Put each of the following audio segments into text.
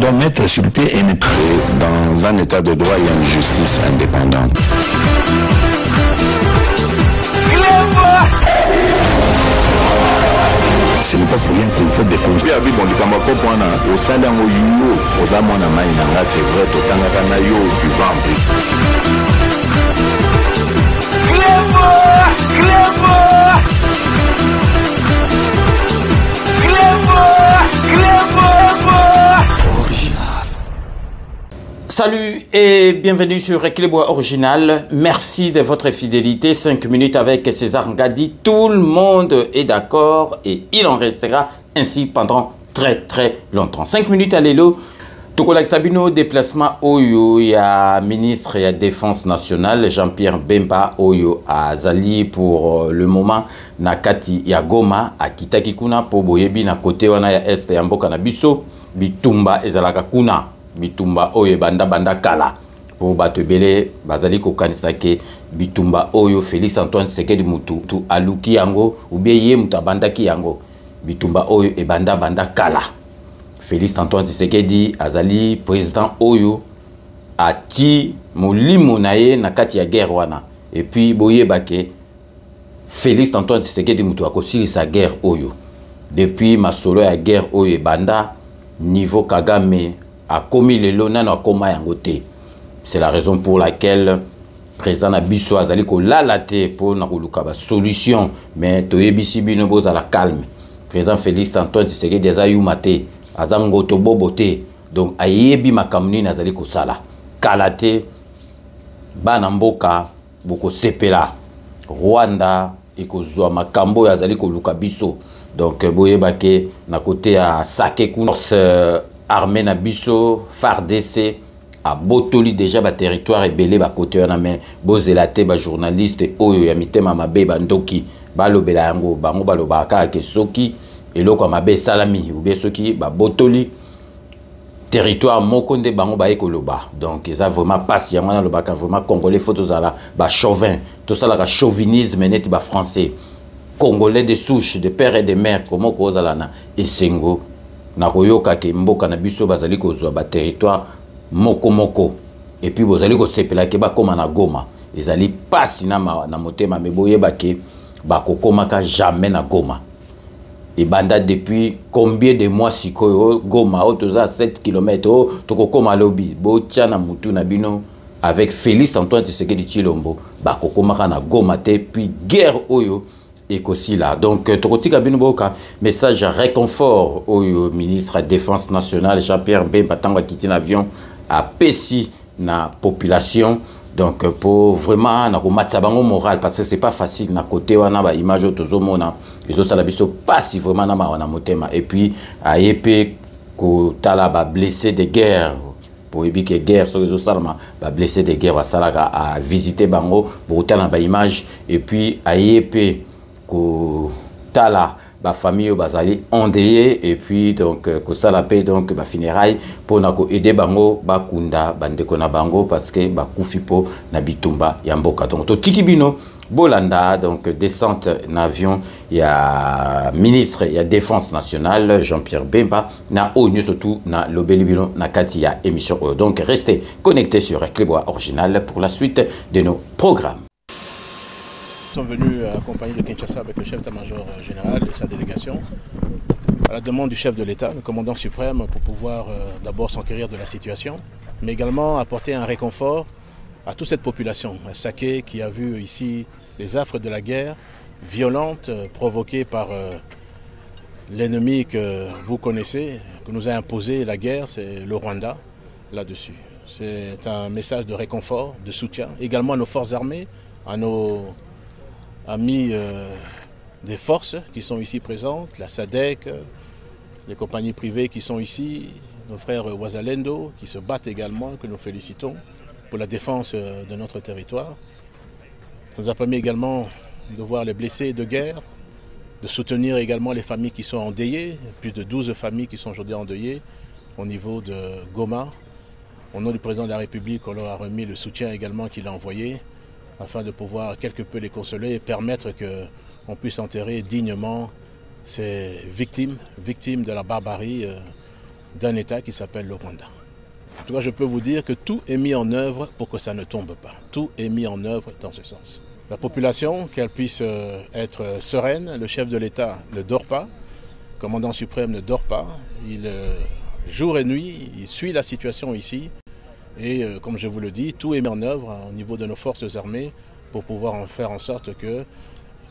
doit mettre sur pied une... Dans un état de droit, il y a une justice indépendante. Ce n'est pas pour rien qu'il faut des conseils. Salut et bienvenue sur Reclebois Original. Merci de votre fidélité. 5 minutes avec César Ngadi. Tout le monde est d'accord et il en restera ainsi pendant très longtemps. 5 minutes à l'élo. Tokola Sabino, déplacement Oyo, il y a ministre et la Défense nationale, Jean-Pierre Bemba Oyo à Zali pour le moment, Nakati Yagoma, à Kitakikuna, pour Boyebi, na côté wana ya Est, ya Mboka na Biso, Bitumba ezalaka kuna. Bitumba oyo banda kala pour batebele bazali ko kanisa ke bitumba oyo Félix Antoine Tshisekedi mutu tu aluki yango ou bien ye muta banda ki yango bitumba oyo e banda kala Félix Antoine Tshisekedi azali président oyo ati molimo na ye na kati ya guerre wana et puis boye bake Félix Antoine Tshisekedi mutu akosili sa guerre oyo depuis masolo ya guerre oyo e banda niveau Kagame a commis les lois na koma yangote. C'est la raison pour laquelle le président Nabiso azali ko lalate pour na koluka ba solution mais toyebisi bino boza la calme. Président Félix Antoine Tshisekedi eza yumate azango to bobote donc ayebi makamuni nazali ko sala kalate bana mboka boko sepela Rwanda ekozwa makambo yazali ko luka biso donc boyebake na côté à Sake armée na biso FARDC a botoli déjà ba territoire ebele ba côté na mais bozelate ba journaliste oyo ya mitema mabe ba ndoki balobela yango bango balobaka ke soki eloko mabe salami ou bien soki ba botoli territoire moko nde bango ba ekoloba donc ça vraiment passe yango na lobaka vraiment congolais photos ala ba chauvin tout ça la chauvinisme net ba français congolais de souche de père et de mère comment kozala na esengo na koyoka ke mboka na biso bazali kozwa ba territoire moko et puis bozali ko sepela ke ba koma na Goma ezali pasi na motema me boyeba ke ba kokomaka jamais na Goma et banda depuis combien de mois sikoyo Goma otoza 7 km to kokoma lobi bo tia na mutu na bino avec Félix Antoine Tshisekedi Tshilombo ba kokomaka na Goma te puis guerre oyo et aussi là donc tokotika bino boka message réconfort au ministre de la Défense nationale Jean-Pierre Bemba tango quitté l'avion à Pessi na population donc pour vraiment na ko matsa bango moral parce que c'est pas facile na côté wana ba image tozomona izo sala biso pas si vraiment na ma wana motema et puis a épée ko tala ba blessé de guerre pour éviter guerre sur les salma ba blessé de guerre ba salaka à visiter bango pour tala ba image et puis a épée ko tala ba famille bazali endeuillé et puis donc ko sala paix donc ba funérailles pour na ko aider bango ba kunda bandeko na bango parce que ba kufipo na bitumba ya mboka donc to tikibino bolanda donc descente n'avion il y a ministre il y a défense nationale Jean-Pierre Bemba na onyo surtout na lobelibino na kati ya émission donc restez connectés sur Reclebois Original pour la suite de nos programmes. Nous sommes venus accompagner de Kinshasa avec le chef d'état-major général et sa délégation à la demande du chef de l'État, le commandant suprême, pour pouvoir d'abord s'enquérir de la situation, mais également apporter un réconfort à toute cette population, à Saké qui a vu ici les affres de la guerre violente provoquée par l'ennemi que vous connaissez, que nous a imposé la guerre, c'est le Rwanda, là-dessus. C'est un message de réconfort, de soutien, également à nos forces armées, à nos amis des forces qui sont ici présentes, la SADC, les compagnies privées qui sont ici, nos frères Wazalendo qui se battent également, que nous félicitons pour la défense de notre territoire. Ça nous a permis également de voir les blessés de guerre, de soutenir également les familles qui sont endeuillées, plus de 12 familles qui sont aujourd'hui endeuillées au niveau de Goma. Au nom du président de la République, on leur a remis le soutien également qu'il a envoyé, afin de pouvoir quelque peu les consoler et permettre qu'on puisse enterrer dignement ces victimes de la barbarie d'un État qui s'appelle le Rwanda. En tout cas, je peux vous dire que tout est mis en œuvre pour que ça ne tombe pas. Tout est mis en œuvre dans ce sens. La population, qu'elle puisse être sereine, le chef de l'État ne dort pas, le commandant suprême ne dort pas, il, jour et nuit, il suit la situation ici. Et comme je vous le dis, tout est mis en œuvre au niveau de nos forces armées pour pouvoir en faire en sorte que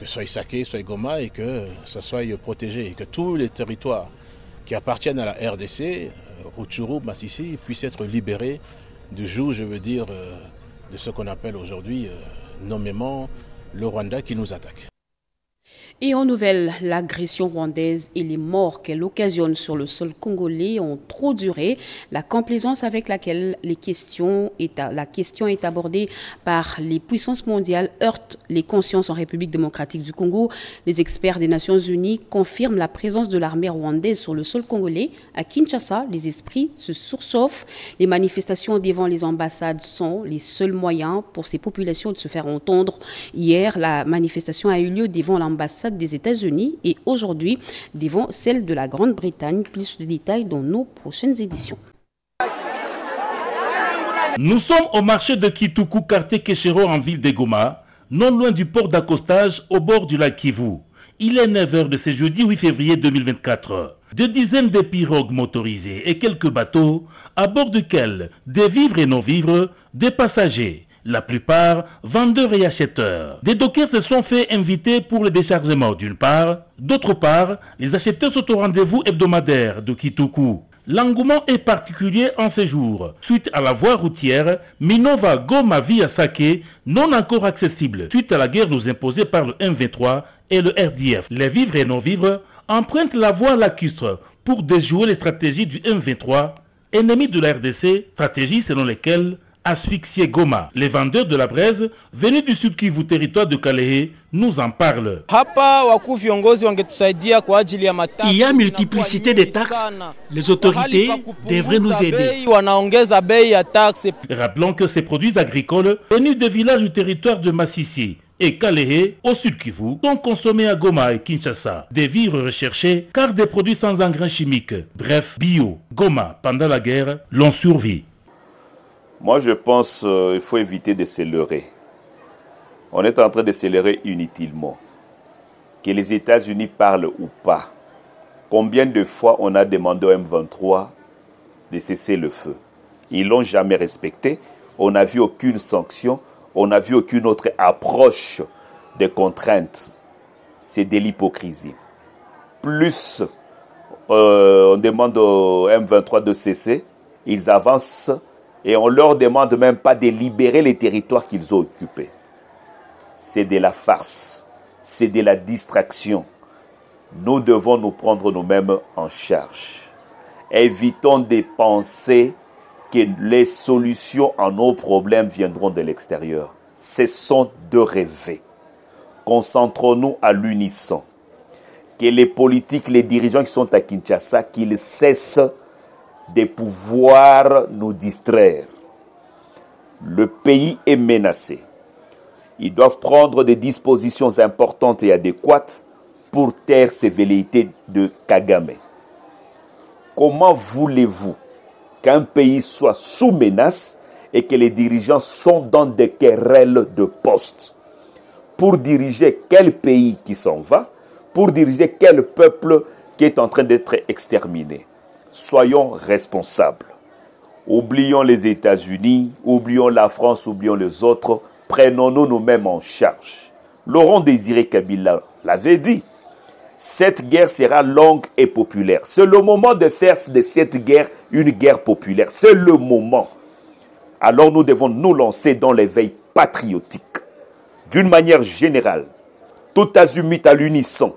soit Saké, soit Goma et que ça soit protégé et que tous les territoires qui appartiennent à la RDC, Rutshuru, Masisi, puissent être libérés du joug, je veux dire, de ce qu'on appelle aujourd'hui nommément le Rwanda qui nous attaque. Et en nouvelle, l'agression rwandaise et les morts qu'elle occasionne sur le sol congolais ont trop duré. La complaisance avec laquelle la question est abordée par les puissances mondiales heurte les consciences en République démocratique du Congo. Les experts des Nations Unies confirment la présence de l'armée rwandaise sur le sol congolais. À Kinshasa, les esprits se surchauffent. Les manifestations devant les ambassades sont les seuls moyens pour ces populations de se faire entendre. Hier, la manifestation a eu lieu devant l'ambassade des États-Unis et aujourd'hui devant celle de la Grande-Bretagne. Plus de détails dans nos prochaines éditions. Nous sommes au marché de Kituku, quartier Keshero en ville de Goma, non loin du port d'accostage au bord du lac Kivu. Il est 9h de ce jeudi 8 février 2024. Des dizaines de pirogues motorisées et quelques bateaux, à bord desquels des vivres et non-vivres, des passagers. La plupart, vendeurs et acheteurs. Des dockers se sont fait inviter pour le déchargement d'une part. D'autre part, les acheteurs sont au rendez-vous hebdomadaire de Kituku. L'engouement est particulier en ces jours, suite à la voie routière Minova Goma via Saké, non encore accessible, suite à la guerre nous imposée par le M23 et le RDF. Les vivres et non-vivres empruntent la voie lacustre pour déjouer les stratégies du M23, ennemi de la RDC, stratégies selon lesquelles asphyxier Goma. Les vendeurs de la braise venus du Sud Kivu, territoire de Kalehe, nous en parlent. Il y a multiplicité de taxes. Les autorités devraient nous aider. Rappelons que ces produits agricoles venus des villages du territoire de Masisi et Kalehe, au Sud Kivu, sont consommés à Goma et Kinshasa. Des vivres recherchés car des produits sans engrais chimiques. Bref, bio, Goma, pendant la guerre, l'ont survécu. Moi, je pense qu'il faut éviter de se leurrer. On est en train de se leurrer inutilement. Que les États-Unis parlent ou pas. Combien de fois on a demandé au M23 de cesser le feu? Ils ne l'ont jamais respecté. On n'a vu aucune sanction. On n'a vu aucune autre approche des contraintes. C'est de l'hypocrisie. Plus on demande au M23 de cesser, ils avancent. Et on ne leur demande même pas de libérer les territoires qu'ils ont occupés. C'est de la farce. C'est de la distraction. Nous devons nous prendre nous-mêmes en charge. Évitons de penser que les solutions à nos problèmes viendront de l'extérieur. Cessons de rêver. Concentrons-nous à l'unisson. Que les politiques, les dirigeants qui sont à Kinshasa, qu'ils cessent de pouvoir nous distraire. Le pays est menacé. Ils doivent prendre des dispositions importantes et adéquates pour taire ces velléités de Kagame. Comment voulez-vous qu'un pays soit sous menace et que les dirigeants sont dans des querelles de postes? Pour diriger quel pays qui s'en va? Pour diriger quel peuple qui est en train d'être exterminé? Soyons responsables. Oublions les États-Unis, oublions la France, oublions les autres. Prenons-nous nous-mêmes en charge. Laurent Désiré Kabila l'avait dit. Cette guerre sera longue et populaire. C'est le moment de faire de cette guerre une guerre populaire. C'est le moment. Alors nous devons nous lancer dans l'éveil patriotique. D'une manière générale, tout azimut à l'unisson.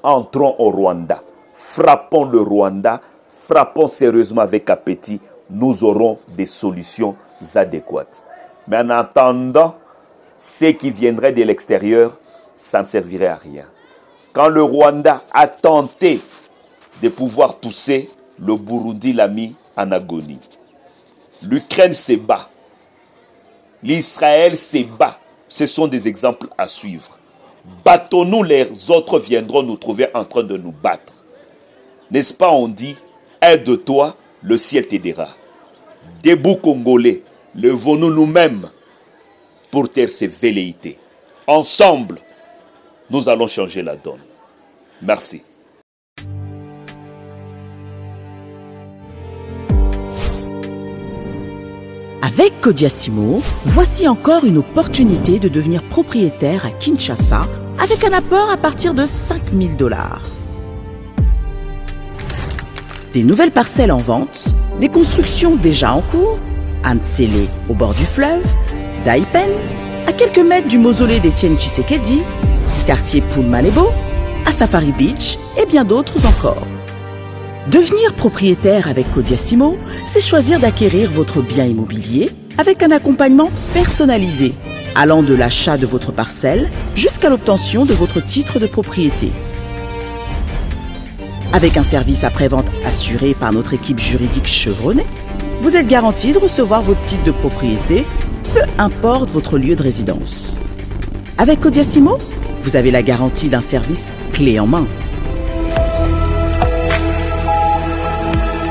Entrons au Rwanda. Frappons le Rwanda. Frappons sérieusement avec appétit, nous aurons des solutions adéquates. Mais en attendant, ce qui viendrait de l'extérieur, ça ne servirait à rien. Quand le Rwanda a tenté de pouvoir tousser, le Burundi l'a mis en agonie. L'Ukraine se bat. L'Israël se bat. Ce sont des exemples à suivre. Battons-nous, les autres viendront nous trouver en train de nous battre. N'est-ce pas, on dit, Aide-toi, le ciel t'aidera. Debout Congolais, levons-nous nous-mêmes pour taire ces velléités. Ensemble, nous allons changer la donne. Merci. Avec Kodiasimo, voici encore une opportunité de devenir propriétaire à Kinshasa avec un apport à partir de 5 000 $. Des nouvelles parcelles en vente, des constructions déjà en cours, à Ntsele au bord du fleuve, d'Aipen, à quelques mètres du mausolée d'Étienne Tshisekedi, quartier Poulmalebo, à Safari Beach et bien d'autres encore. Devenir propriétaire avec Kodiasimo, c'est choisir d'acquérir votre bien immobilier avec un accompagnement personnalisé, allant de l'achat de votre parcelle jusqu'à l'obtention de votre titre de propriété. Avec un service après-vente assuré par notre équipe juridique chevronnée, vous êtes garanti de recevoir votre titre de propriété, peu importe votre lieu de résidence. Avec Kodiasimo, vous avez la garantie d'un service clé en main.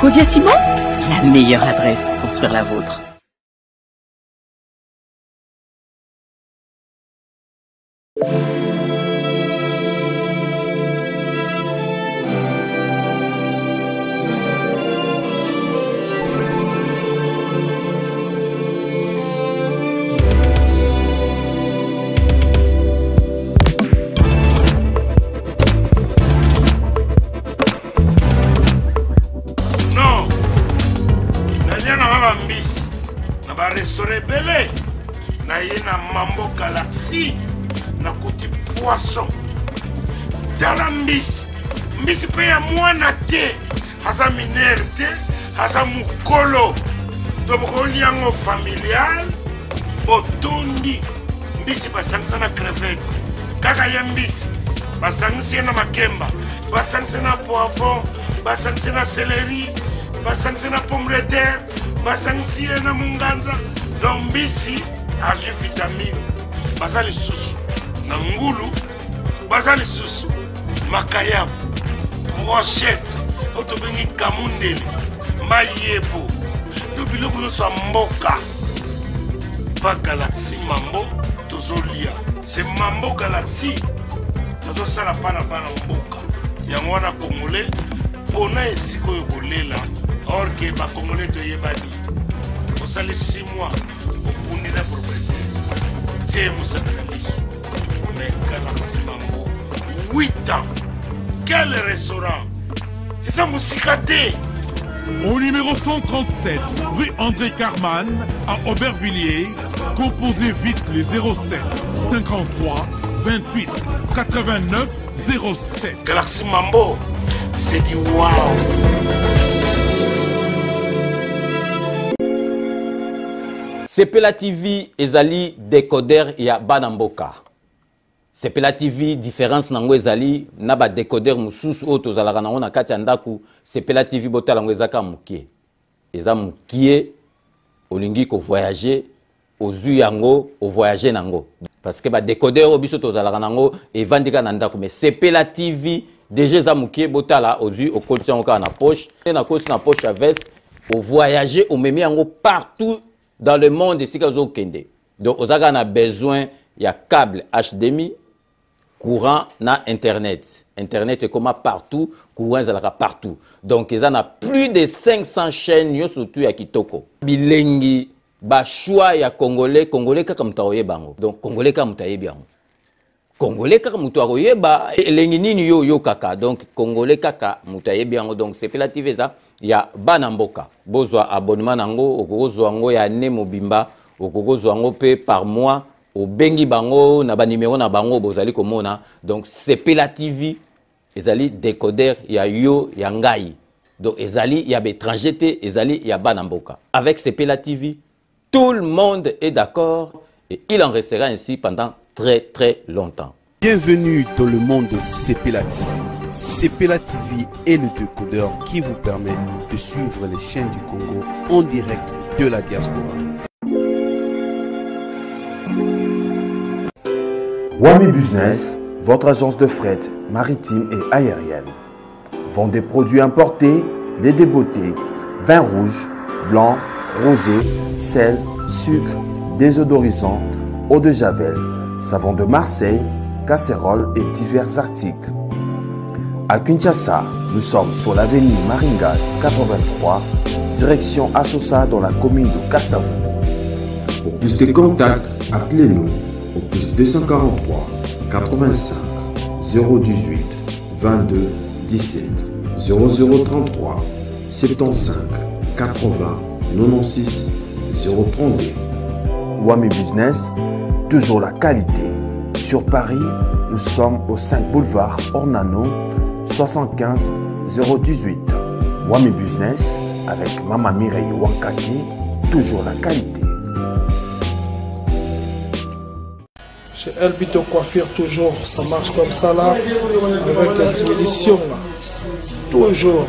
Kodiasimo, la meilleure adresse pour construire la vôtre. Mambo Galaxy na kuti poisson tala mbisi pe ya mwana te haza minere te haza mukolo ndoboko liango familial botondi mbisi basangisa na crevette kaka ya mbisi basangisi na makemba basangisi na poivron basangisi na céleri basangisi na pomme de terre basangisi na munganza donc mbisi azu vitamine bazali susu na ngulu bazali susu makayabu brochette otobengi kamundeli mayebo lobiloko nyonso ya mboka pa Galaxy Mambo tozolia c'est Mambo Galaxy tozosala mpa na bana mboka yango wana congolais mpona esika oyo kolela or ke bacongolais toyebani osali 6 mois okundi na propriétaire tie mosaka na liso mais Galaxy Mambo 8 ans quel restaurant eza mosika te. Au numéro 137, rue André Carman, à Aubervilliers, composez vite les 07 53 28 89 07. Galaxy Mambo, c'est du wow. Sepela TV ezali décodeur ya Banamboka. Sepela TV différence nango ezali na ba décodeur mususu o tozalaka nango na kati ya ndaku. Sepela TV botala ngo ezaka mukie. Eza mukie olingi ko voyager ozu yango o voyager nango. Parce que ba décodeur o biso tozalaka nango evandika na ndaku mais Sepela TV déjà eza mukie botala ozu o kolisa ngo na poche na kosi na poche à veste o voyager o memi yango partout dans le monde ici kazo kende. Donc ozaka na besoin ya câble HDMI courant na internet. Internet est comme partout, courant est partout. Donc ils en a plus de 500 chaînes yo surtout ya kitoko. Bilengi ba choix ya congolais kaka mutaoye bango. Donc congolais kaka mutaye bango. Congolais kaka mutaoye ba elengi nini yo kaka. Donc congolais kaka mutaye bango. Donc c'est Sepela TV ça ya Banamboka. Bozwa abonnement nango okozwa ngo ya ne mobimba okozwa ngo pe par mois. Au bengi bango na ba numéro na bango bozali komona. Donc Sepela TV ezali décodeur ya yo ya ngai. Donc ezali ya étranger te ezali ya Banamboka. Avec Sepela TV tout le monde est d'accord et il en restera ainsi pendant très longtemps. Bienvenue dans le monde de Sepela TV. Sepela TV est le décodeur qui vous permet de suivre les chaînes du Congo en direct de la diaspora. Wami Business, votre agence de fret maritime et aérienne. Vend des produits importés lait de beauté, vin rouge, blanc, rosé, sel, sucre, désodorisant, eau de javel, savon de Marseille, casseroles et divers articles. À Kinshasa, nous sommes sur l'avenue Maringa 83, direction Assosa dans la commune de Kassavu. Pour plus de contacts, appelez-nous au plus 243 85 018 22 17 0033 75 80 96 032. Wami Business, toujours la qualité. Sur Paris, nous sommes au 5 boulevard Ornano 75 018. Wami Business avec Mama Mireille Wankaki, toujours la qualité. Chez Elbito Coiffure, toujours, ça marche comme ça là, avec l'expédition là. Toujours.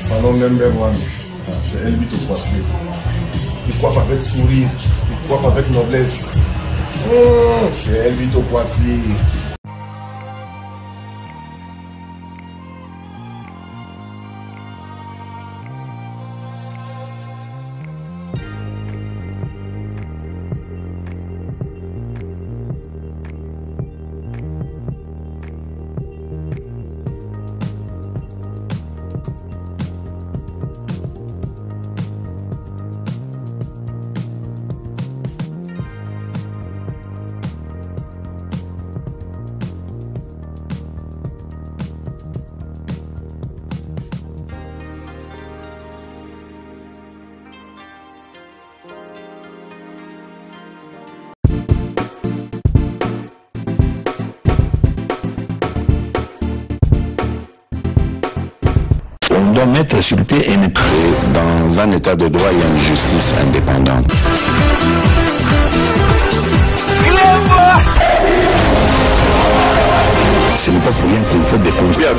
Salon Member One, chez Elbito Coiffure. Il coiffe avec sourire, il coiffe avec noblesse. Chez Elbito Coiffure. On doit mettre sur pied et créer dans un état de droit et une justice indépendante. Ce n'est pas pour rien qu'il faut des causes. C'est vrai,